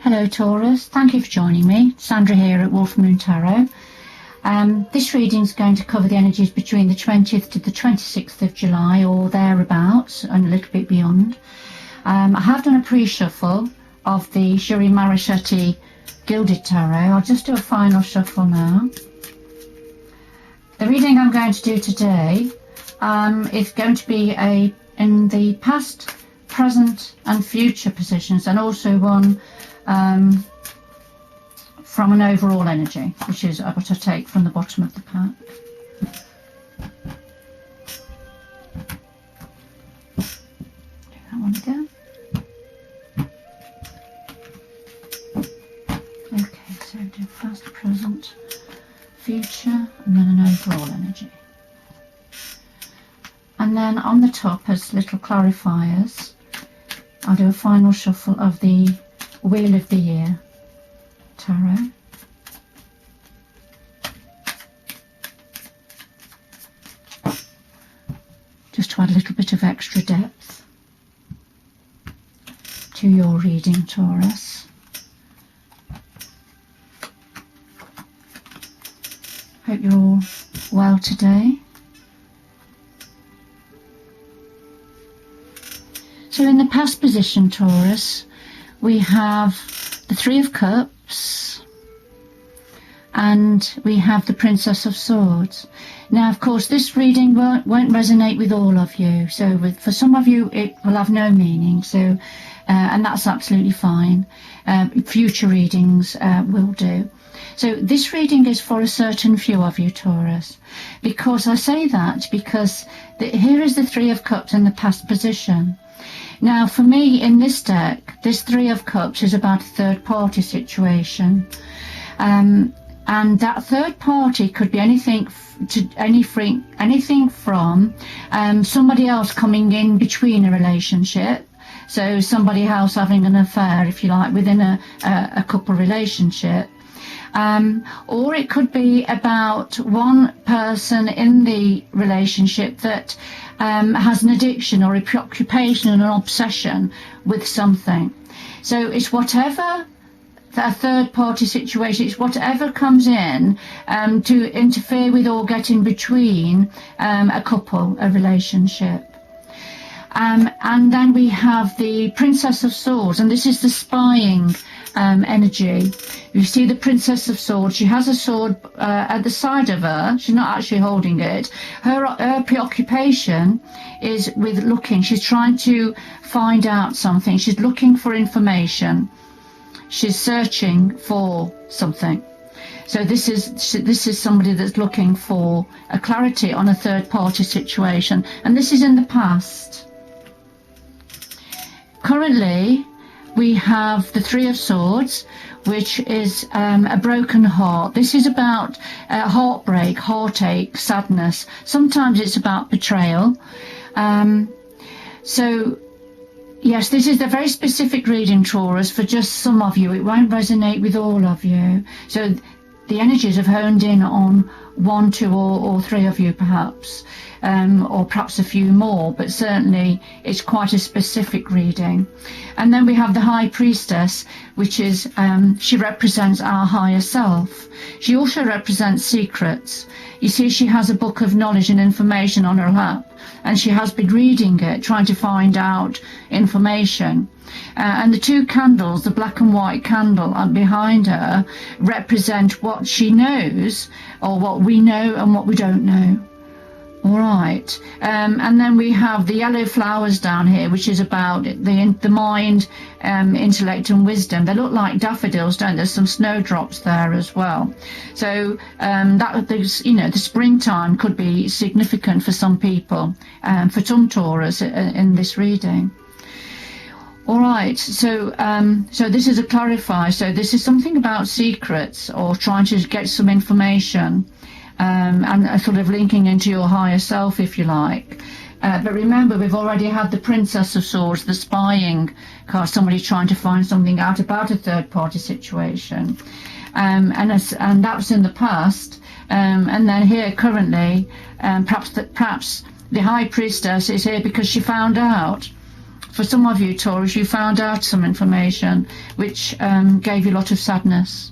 Hello Taurus, thank you for joining me. Sandra here at Wolf Moon Tarot. This reading is going to cover the energies between the 20th to the 26th of July or thereabouts and a little bit beyond. I have done a pre-shuffle of the Shuri Marashetti Gilded Tarot. I'll just do a final shuffle now. The reading I'm going to do today is going to be in the past, present and future positions, and also one from an overall energy, which is what I take from the bottom of the pack. Do that one again. Okay, so do past, present, future, and then an overall energy. And then on the top, as little clarifiers, I'll do a final shuffle of the Wheel of the Year Tarot. Just to add a little bit of extra depth to your reading, Taurus. Hope you're all well today. So in the past position, Taurus, we have the Three of Cups and we have the Princess of Swords. Now, of course, this reading won't resonate with all of you. So for some of you, it will have no meaning. So, and that's absolutely fine. Future readings will do. So this reading is for a certain few of you, Taurus. Because I say that because here is the Three of Cups in the past position. Now, for me, in this deck, this Three of Cups is about a third-party situation. And that third party could be anything from somebody else coming in between a relationship. So somebody else having an affair, if you like, within a couple relationship. Or it could be about one person in the relationship that has an addiction or a preoccupation and an obsession with something. So it's whatever a third party situation, it's whatever comes in to interfere with or get in between a couple, a relationship. And then we have the Princess of Swords, and this is the spying energy. You see the Princess of Swords, she has a sword at the side of her. She's not actually holding it. Her preoccupation is with looking. She's trying to find out something. She's looking for information. She's searching for something. So this is somebody that's looking for a clarity on a third party situation, and this is in the past. Currently, we have the Three of Swords, which is a broken heart. This is about heartbreak, heartache, sadness. Sometimes it's about betrayal. So, yes, this is a very specific reading, Taurus, for just some of you. It won't resonate with all of you. So the energies have honed in on one, two, or three of you, perhaps. Or perhaps a few more, but certainly it's quite a specific reading. And then we have the High Priestess, which is, she represents our higher self. She also represents secrets. You see, she has a book of knowledge and information on her lap, and she has been reading it, trying to find out information. And the two candles, the black and white candle behind her, represent what she knows, or what we know and what we don't know. All right, and then we have the yellow flowers down here, which is about the mind, intellect and wisdom. They look like daffodils, don't they? There's some snowdrops there as well. So the springtime could be significant for some people, for some Taurus in this reading. All right, so this is a clarifier. So this is something about secrets or trying to get some information. And sort of linking into your higher self, if you like. But remember, we've already had the Princess of Swords, the spying card, somebody trying to find something out about a third-party situation. And that was in the past. And then here, currently, perhaps the High Priestess is here because she found out for some of you, Taurus, you found out some information which gave you a lot of sadness.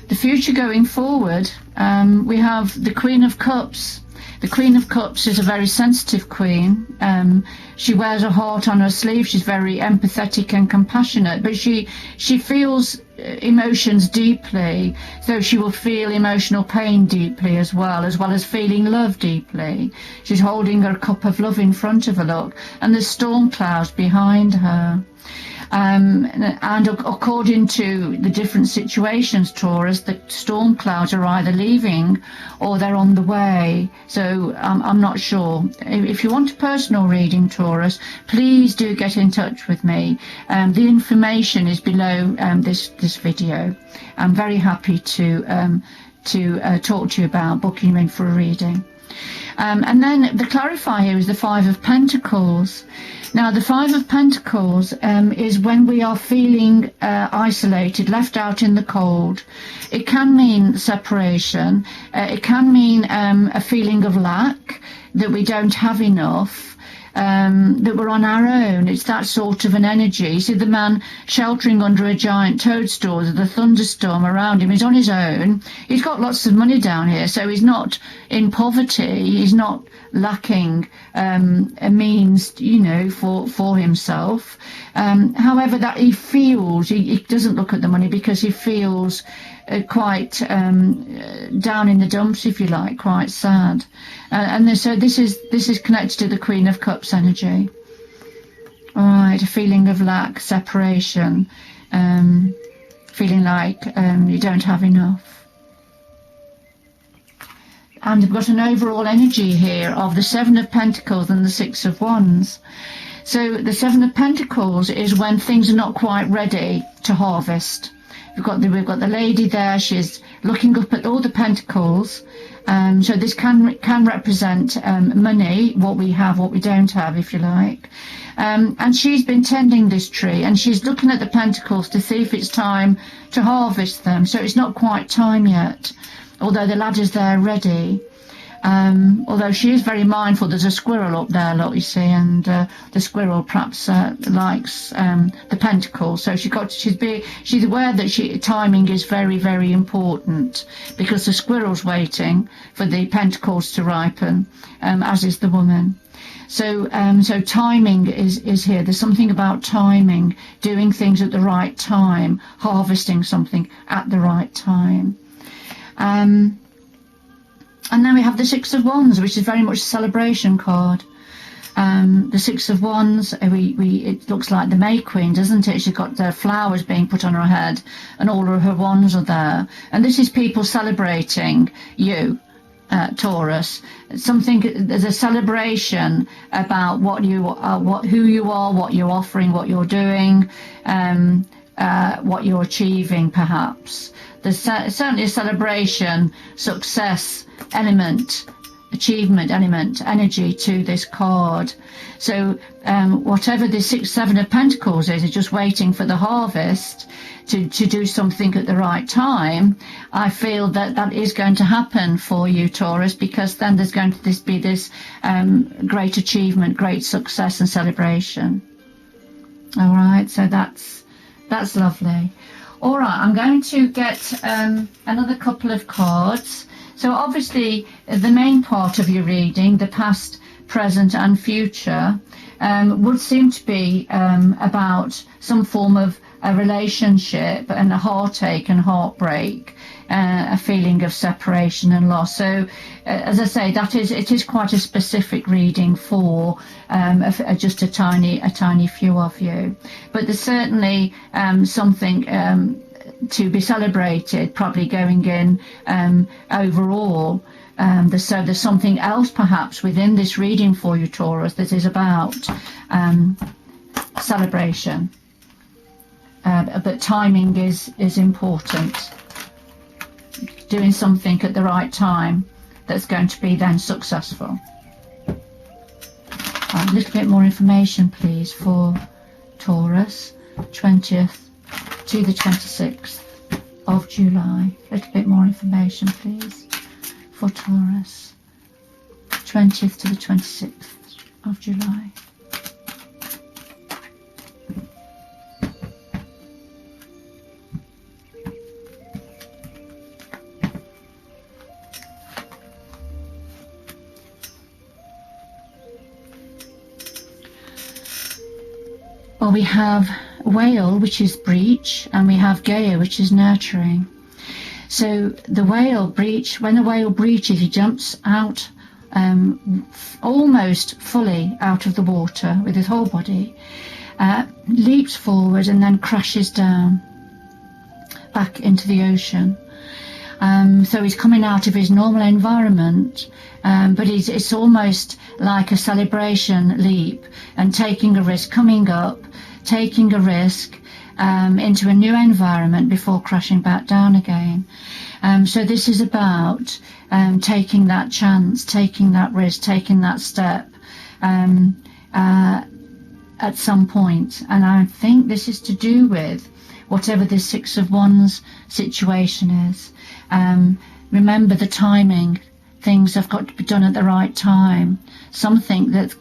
The future going forward, we have the Queen of Cups. The Queen of Cups is a very sensitive queen. She wears her heart on her sleeve. She's very empathetic and compassionate, but she feels emotions deeply, so she will feel emotional pain deeply as well as feeling love deeply. She's holding her cup of love in front of her, look, and there's storm clouds behind her. And according to the different situations, Taurus, the storm clouds are either leaving or they're on the way. So I'm not sure. If you want a personal reading, Taurus, please do get in touch with me. The information is below this video. I'm very happy to talk to you about booking you in for a reading. And then the clarifier here is the Five of Pentacles. Now, the Five of Pentacles is when we are feeling isolated, left out in the cold. It can mean separation. It can mean a feeling of lack, that we don't have enough, that we're on our own. It's that sort of an energy. You see the man sheltering under a giant toadstool, the thunderstorm around him. He's on his own. He's got lots of money down here, so he's not in poverty. He's not lacking a means, you know, for himself. However, that he feels, he doesn't look at the money because he feels quite down in the dumps, if you like, quite sad. And so this is connected to the Queen of Cups energy. All right, a feeling of lack, separation, feeling like you don't have enough. And we've got an overall energy here of the Seven of Pentacles and the Six of Wands. So the Seven of Pentacles is when things are not quite ready to harvest. We've got the lady there. She's looking up at all the pentacles. So this can represent money, what we have, what we don't have, if you like. And she's been tending this tree, and she's looking at the pentacles to see if it's time to harvest them. So it's not quite time yet, although the ladder's there ready. Although she is very mindful, there's a squirrel up there, look, you see, and the squirrel perhaps likes the pentacles. So she's aware that timing is very, very important, because the squirrel's waiting for the pentacles to ripen, as is the woman. So timing is here. There's something about timing, doing things at the right time, harvesting something at the right time. And then we have the Six of Wands, which is very much a celebration card. The Six of Wands, it looks like the May Queen, doesn't it? She's got the flowers being put on her head, and all of her wands are there. And this is people celebrating you, Taurus. There's a celebration about what you are, who you are, what you're offering, what you're doing, what you're achieving, perhaps. There's certainly a celebration, success element, achievement element, energy to this card. So whatever the Seven of Pentacles is just waiting for the harvest to do something at the right time. I feel that is going to happen for you, Taurus, because then there's going to be this great achievement, great success and celebration. All right, so that's lovely. All right, I'm going to get another couple of cards. So obviously the main part of your reading, the past, present and future, would seem to be about some form of a relationship and a heartache and heartbreak, a feeling of separation and loss. So as I say, it is quite a specific reading for just a tiny few of you, but there's certainly something to be celebrated, probably going in overall. There's something else perhaps within this reading for you, Taurus, that is about celebration. But timing is important. Doing something at the right time that's going to be then successful. A little bit more information, please, for Taurus, 20th to the 26th of July. A little bit more information, please, for Taurus, 20th to the 26th of July. Well, we have whale, which is breach, and we have Gaia, which is nurturing. So the whale breach, when the whale breaches, he jumps out almost fully out of the water with his whole body, leaps forward and then crashes down back into the ocean. So he's coming out of his normal environment, but it's almost like a celebration leap and taking a risk, coming up, taking a risk into a new environment before crashing back down again. So this is about taking that chance, taking that risk, taking that step at some point. And I think this is to do with whatever the Six of Wands situation is. Remember the timing. Things have got to be done at the right time. Something that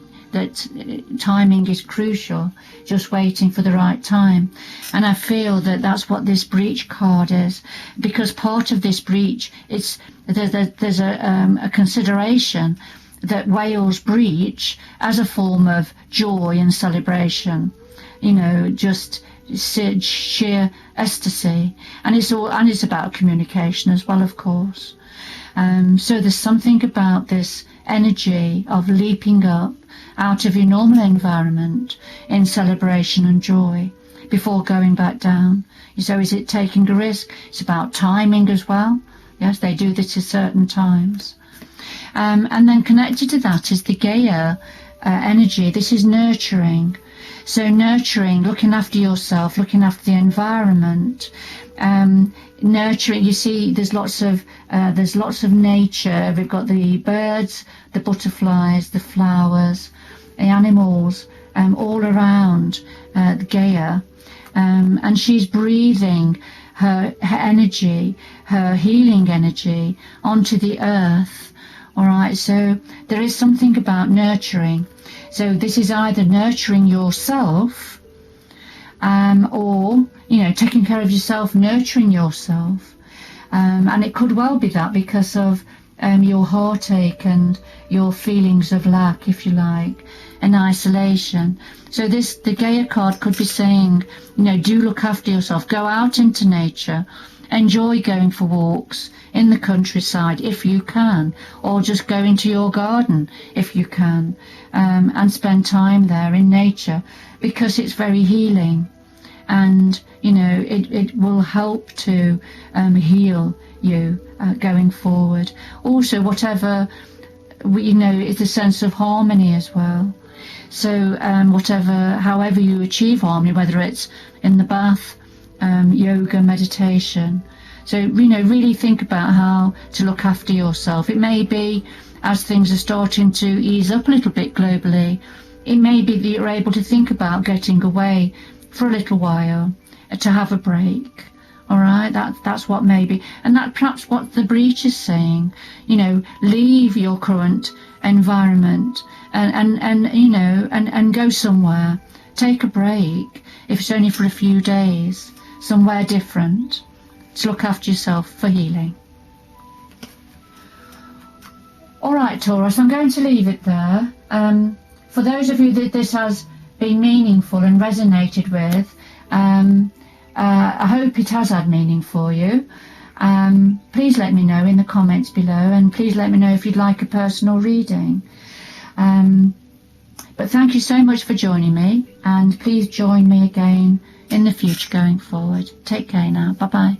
timing is crucial, just waiting for the right time. And I feel that that's what this breach card is, because part of this breach, there's a consideration that whales breach as a form of joy and celebration, just sheer ecstasy, and it's about communication as well, of course. So there's something about this energy of leaping up out of your normal environment in celebration and joy before going back down. So is it taking a risk? It's about timing as well. Yes, they do this at certain times. And then connected to that is the Gaia energy. This is nurturing. So nurturing, looking after yourself, looking after the environment, nurturing. You see, there's lots of nature. We've got the birds, the butterflies, the flowers, the animals, all around Gaia, and she's breathing her energy, her healing energy, onto the earth. All right, so there is something about nurturing. So this is either nurturing yourself, or taking care of yourself, nurturing yourself, and it could well be that because of your heartache and your feelings of lack, if you like, and isolation. So the Gaia card could be saying, do look after yourself, go out into nature, enjoy going for walks in the countryside if you can, or just go into your garden if you can, and spend time there in nature, because it's very healing, and it will help to heal you going forward. Also, whatever is a sense of harmony as well. So however you achieve harmony, whether it's in the bath, yoga, meditation. So really think about how to look after yourself. It may be, as things are starting to ease up a little bit globally, it may be that you're able to think about getting away for a little while, to have a break. All right, that's what maybe, and that perhaps what the breach is saying. Leave your current environment and go somewhere. Take a break, if it's only for a few days, somewhere different, to look after yourself for healing. All right, Taurus, I'm going to leave it there. For those of you that this has been meaningful and resonated with, I hope it has had meaning for you. Please let me know in the comments below, and please let me know if you'd like a personal reading. But thank you so much for joining me, and please join me again in the future going forward. Take care now. Bye-bye.